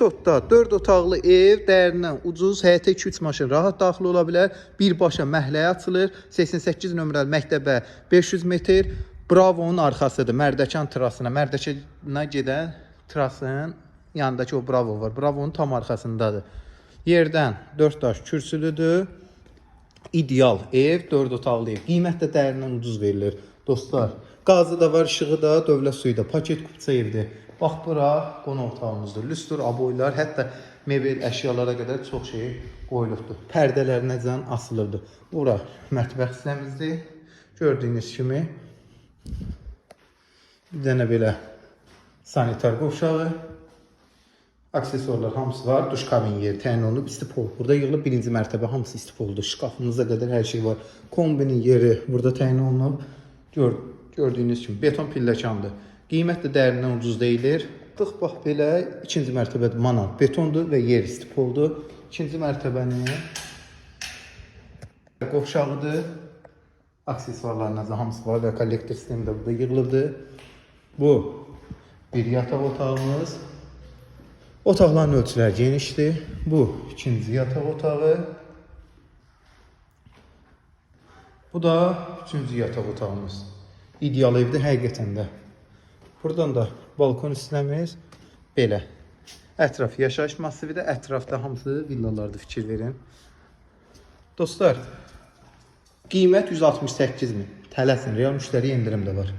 sotda 4 otaqlı ev dəyərindən ucuz, həyətə 2-3 maşın rahat daxil ola bilər. Birbaşa məhəlləyə açılır. 88 nömrəli məktəbə 500 metr. Bravo'nun arxasıdır. Mərdəkan trasına, Mərdəkana gedən trasın yanındakı o Bravo var. Bravo'nun tam arxasındadır. Yerdən 4 daş kürsülüdür. İdeal ev, 4 otaqlı ev. Qiymət də dəyərindən ucuz verilir. Dostlar, qazı da var, işığı da, dövlət suyu da, paket kupça evdir. Bax, bura qonaq otağımızdır. Lüstr, aboylar, hətta mebel əşyalara qədər çox şey qoyulubdur. Pərdələr necən asılıbdır. Bura mətbəx hissəmizdir. Gördüyünüz kimi bir dənə belə sanitar qovşağı, aksesuarlar hamısı var. Duş kabin yeri təyin olunub, istipol. Burada yığılıb birinci mərtəbə hamısı istipoldur. Şkafınıza qədər hər şey var. Kombinin yeri burada təyin olunub. Gördüyünüz kimi beton pilləkandır. Qiymət də dəyərindən ucuz deyilir. Bax belə ikinci mərtəbədə manat betondur və yer istipoldur. İkinci mərtəbənin qovşağıdır. Aksesuarlarınızda hamısı var və kollektor sistemi də burada yığılıbdır. Bu bir yataq otağımız. Otaqların ölçüləri genişdir. Bu ikinci yataq otağı. Bu da üçüncü yataq otağımız. İdeal evdir həqiqətən də. Buradan da balkon hissəmiz belə. Ətraf yaşayış masividir. Ətrafda hamısı villalardır, fikir verin. Dostlar, qiymət 168 min. Tələsin, real müştəri endirim də var.